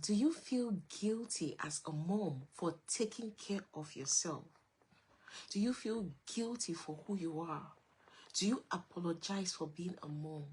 Do you feel guilty as a mom for taking care of yourself? Do you feel guilty for who you are? Do you apologize for being a mom?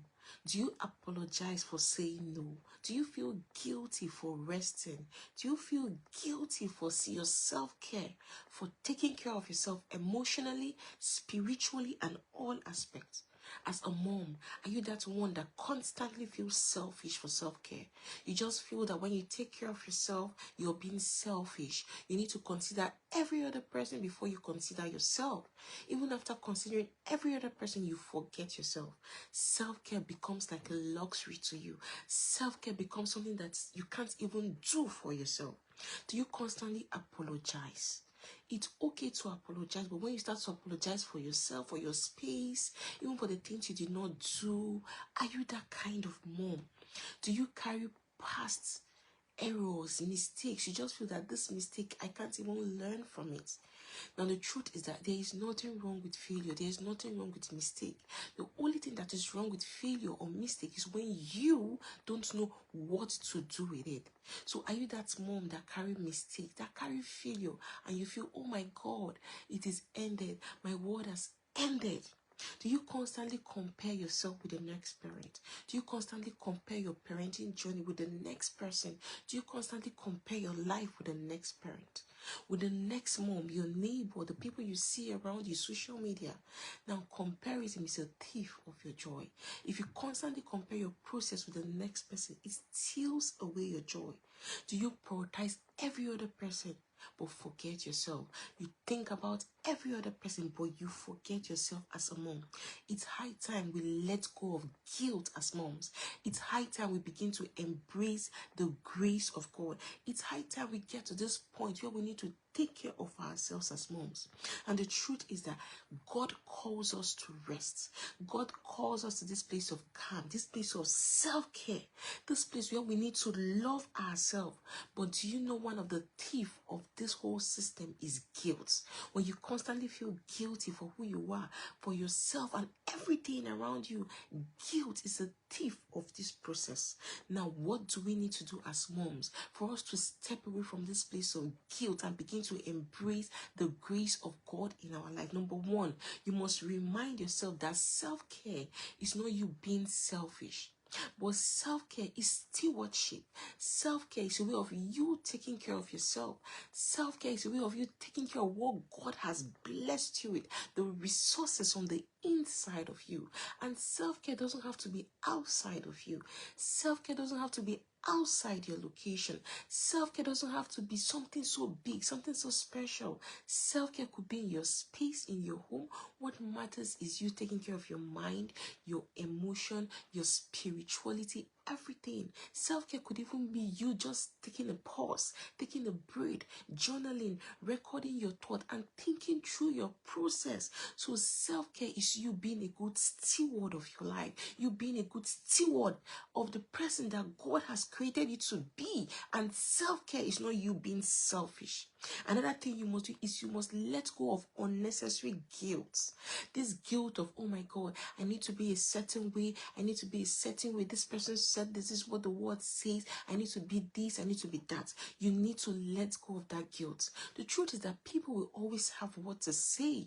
Do you apologize for saying no? Do you feel guilty for resting? Do you feel guilty for your self-care, for taking care of yourself emotionally, spiritually, and all aspects? As a mom, are you that one that constantly feels selfish for self-care? You just feel that when you take care of yourself, you're being selfish. You need to consider every other person before you consider yourself. Even after considering every other person, you forget yourself. Self-care becomes like a luxury to you. Self-care becomes something that you can't even do for yourself. Do you constantly apologize? It's okay to apologize, but when you start to apologize for yourself, for your space, even for the things you did not do, are you that kind of mom? Do you carry past errors, mistakes? You just feel that this mistake, I can't even learn from it. Now, the truth is that there is nothing wrong with failure. There is nothing wrong with mistake. The only thing that is wrong with failure or mistake is when you don't know what to do with it. So are you that mom that carry mistake, that carry failure, and you feel, oh my God, it is ended. My world has ended. Do you constantly compare yourself with the next parent? Do you constantly compare your parenting journey with the next person? Do you constantly compare your life with the next parent, with the next mom, your neighbor, the people you see around you, social media? Now, comparison is a thief of your joy. If you constantly compare your process with the next person, it steals away your joy. Do you prioritize every other person but forget yourself? You think about every other person, but you forget yourself as a mom. It's high time we let go of guilt as moms. It's high time we begin to embrace the grace of God. It's high time we get to this point where we need to take care of ourselves as moms. And the truth is that God calls us to rest. God calls us to this place of calm, this place of self-care, this place where we need to love ourselves. But do you know one of the thieves of this whole system is guilt? When you constantly feel guilty for who you are, for yourself and everything around you, guilt is a thief of this process. Now, what do we need to do as moms for us to step away from this place of guilt and begin to embrace the grace of God in our life? Number one, you must remind yourself that self-care is not you being selfish, but self-care is stewardship. Self-care is a way of you taking care of yourself. Self-care is a way of you taking care of what God has blessed you with, the resources on the inside of you. And self-care doesn't have to be outside of you. Self-care doesn't have to be outside your location. Self-care doesn't have to be something so big, something so special. Self-care could be in your space, in your home. What matters is you taking care of your mind, your emotion, your spirituality, everything. Self-care could even be you just taking a pause, taking a break, journaling, recording your thought, and thinking through your process. So self-care is you being a good steward of your life, you being a good steward of the person that God has created you to be. And self-care is not you being selfish. Another thing you must do is you must let go of unnecessary guilt. This guilt of, oh my God, I need to be a certain way. I need to be a certain way. This person said this is what the word says. I need to be this. I need to be that. You need to let go of that guilt. The truth is that people will always have what to say.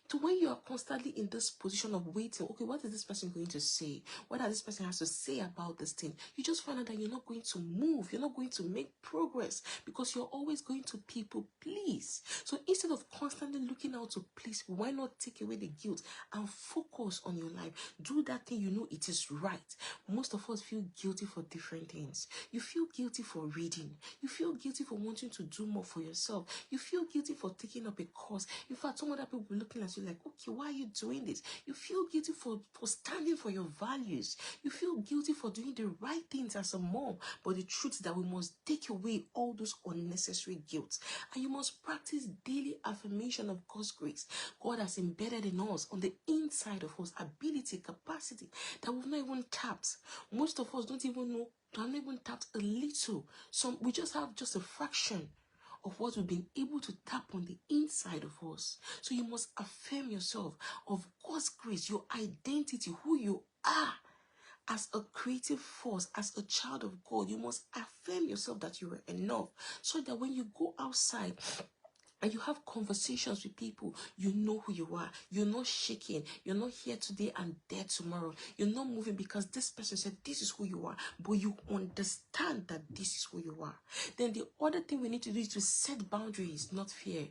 So when you are constantly in this position of waiting, okay, what is this person going to say? What does this person has to say about this thing? You just find out that you're not going to move. You're not going to make progress because you're always going to people please. So instead of constantly looking out to please, why not take away the guilt and focus on your life? Do that thing you know it is right. Most of us feel guilty for different things. You feel guilty for reading. You feel guilty for wanting to do more for yourself. You feel guilty for taking up a course. In fact, some other people looking at you like, okay, why are you doing this? You feel guilty for standing for your values. You feel guilty for doing the right things as a mom. But the truth is that we must take away all those unnecessary guilt. And you must practice daily affirmation of God's grace. God has embedded in us, on the inside of us, ability, capacity that we've not even tapped. Most of us don't even know, don't even tap a little. We just have just a fraction of what we've been able to tap on the inside of us. So you must affirm yourself of God's grace, your identity, who you are. As a creative force, as a child of God, you must affirm yourself that you are enough, so that when you go outside and you have conversations with people, you know who you are. You're not shaking. You're not here today and there tomorrow. You're not moving because this person said this is who you are, but you understand that this is who you are. Then the other thing we need to do is to set boundaries, not fear.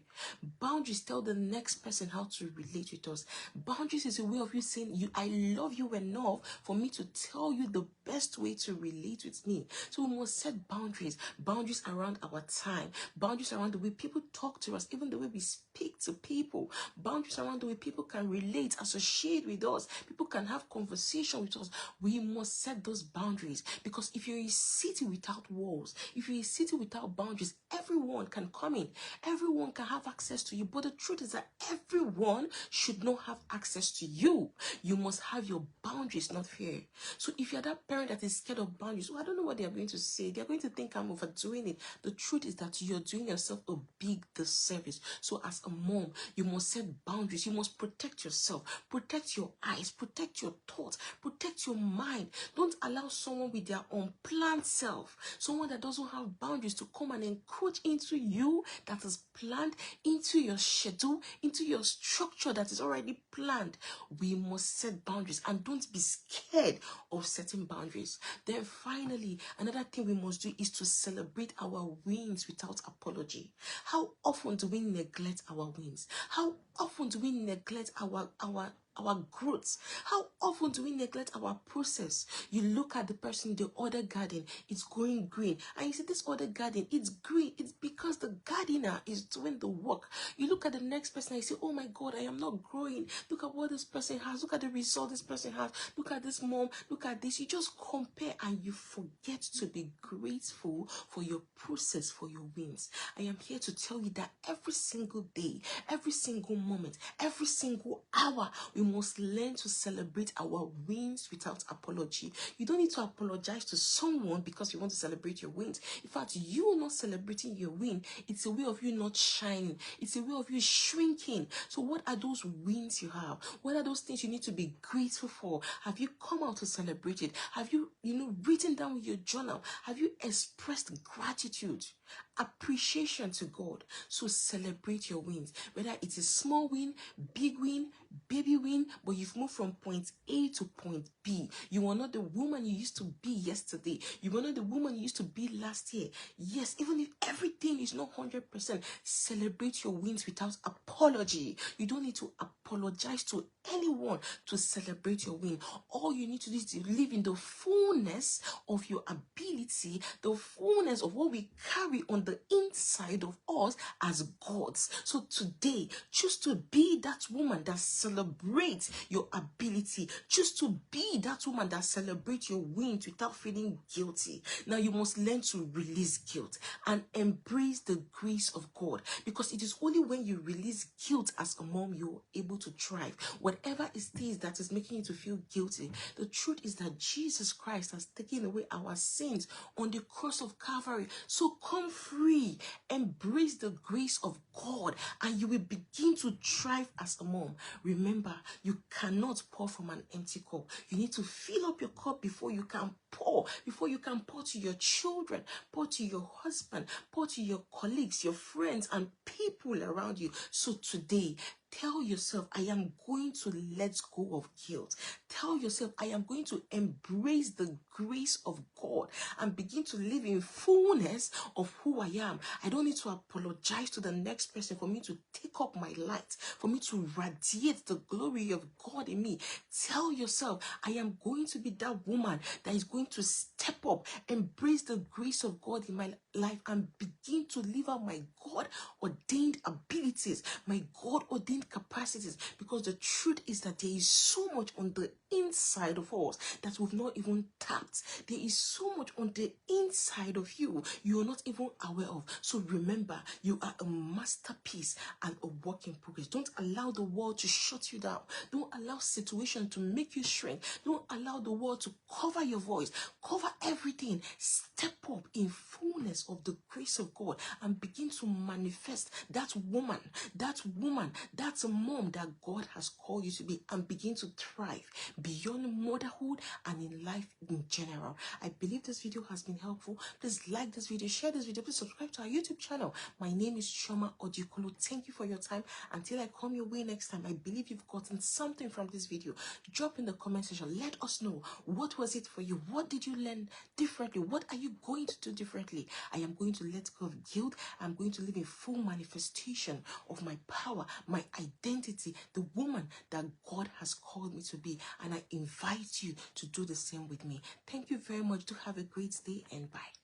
Boundaries tell the next person how to relate with us. Boundaries is a way of you saying, I love you enough for me to tell you the best way to relate with me. So we must set boundaries. Boundaries around our time. Boundaries around the way people talk to us, even the way we speak to people. Boundaries around the way people can relate, associate with us. People can have conversation with us. We must set those boundaries, because if you're a city without walls, if you're a city without boundaries, everyone can come in. Everyone can have access to you. But the truth is that everyone should not have access to you. You must have your boundaries, not fear. So if you're that parent that is scared of boundaries, I don't know what they're going to say. They're going to think I'm overdoing it. The truth is that you're doing yourself a big disservice. So as a mom, you must set boundaries. You must protect yourself, protect your eyes, protect your thoughts, protect your mind. Don't allow someone with their unplanned self, someone that doesn't have boundaries, to come and encroach into you that is planned, into your schedule, into your structure that is already planned. We must set boundaries, and don't be scared of setting boundaries. Then finally, another thing we must do is to celebrate our wins without apology. How often do we neglect our wins? How often do we neglect our growth? How often do we neglect our process? You look at the person in the other garden, it's going green, and you see this other garden, it's green. It's because the gardener is doing the work. You look at the next person and you say, oh my God, I am not growing. Look at what this person has. Look at the result this person has. Look at this mom. Look at this. You just compare and you forget to be grateful for your process, for your wins. I am here to tell you that every single day, every single moment, every single hour, we must learn to celebrate our wins without apology. You don't need to apologize to someone because you want to celebrate your wins. In fact, you not celebrating your win, it's a way of you not shining. It's a way of you shrinking. So what are those wins you have? What are those things you need to be grateful for? Have you come out to celebrate it? Have you, written down with your journal? Have you expressed gratitude, appreciation to God? So celebrate your wins, whether it is small win, big win, baby win, but you've moved from point A to point B. You are not the woman you used to be yesterday. You are not the woman you used to be last year. Yes, even if everything is not 100%, celebrate your wins without apology. You don't need to apologize to anyone to celebrate your win. All you need to do is to live in the fullness of your ability, the fullness of what we carry on the inside of us as gods. So today, choose to be that woman that celebrates your ability. Choose to be that woman that celebrates your wins without feeling guilty. Now you must learn to release guilt and embrace the grace of God, because it is only when you release guilt as a mom you're able to thrive. Whatever it is that is making you to feel guilty, the truth is that Jesus Christ has taken away our sins on the cross of Calvary. So come free, embrace the grace of God, and you will begin to thrive as a mom. Remember, you cannot pour from an empty cup. You need to fill up your cup before you can pour to your children, pour to your husband, pour to your colleagues, your friends, and people around you. So today, tell yourself, I am going to let go of guilt. Tell yourself, I am going to embrace the grace of God and begin to live in fullness of who I am. I don't need to apologize to the next person for me to take up my light, for me to radiate the glory of God in me. Tell yourself, I am going to be that woman that is going to step up, embrace the grace of God in my life, and begin to live out my God-ordained abilities, my God-ordained capacities, because the truth is that there is so much on the inside of us that we've not even tapped. There is so much on the inside of you are not even aware of. So remember, you are a masterpiece and a work in progress. Don't allow the world to shut you down. Don't allow situation to make you shrink. Don't allow the world to cover your voice, cover everything. Step up in fullness fullness of the grace of God and begin to manifest that woman, that mom that God has called you to be, and begin to thrive beyond motherhood and in life in general. I believe this video has been helpful. Please like this video, share this video, please subscribe to our YouTube channel. My name is Chioma Odikolo. Thank you for your time. Until I come your way next time, I believe you've gotten something from this video. Drop in the comment section. Let us know, what was it for you? What did you learn differently? What are you going to do differently? I am going to let go of guilt. I'm going to live in full manifestation of my power, my identity, the woman that God has called me to be. And I invite you to do the same with me. Thank you very much. Do have a great day and bye.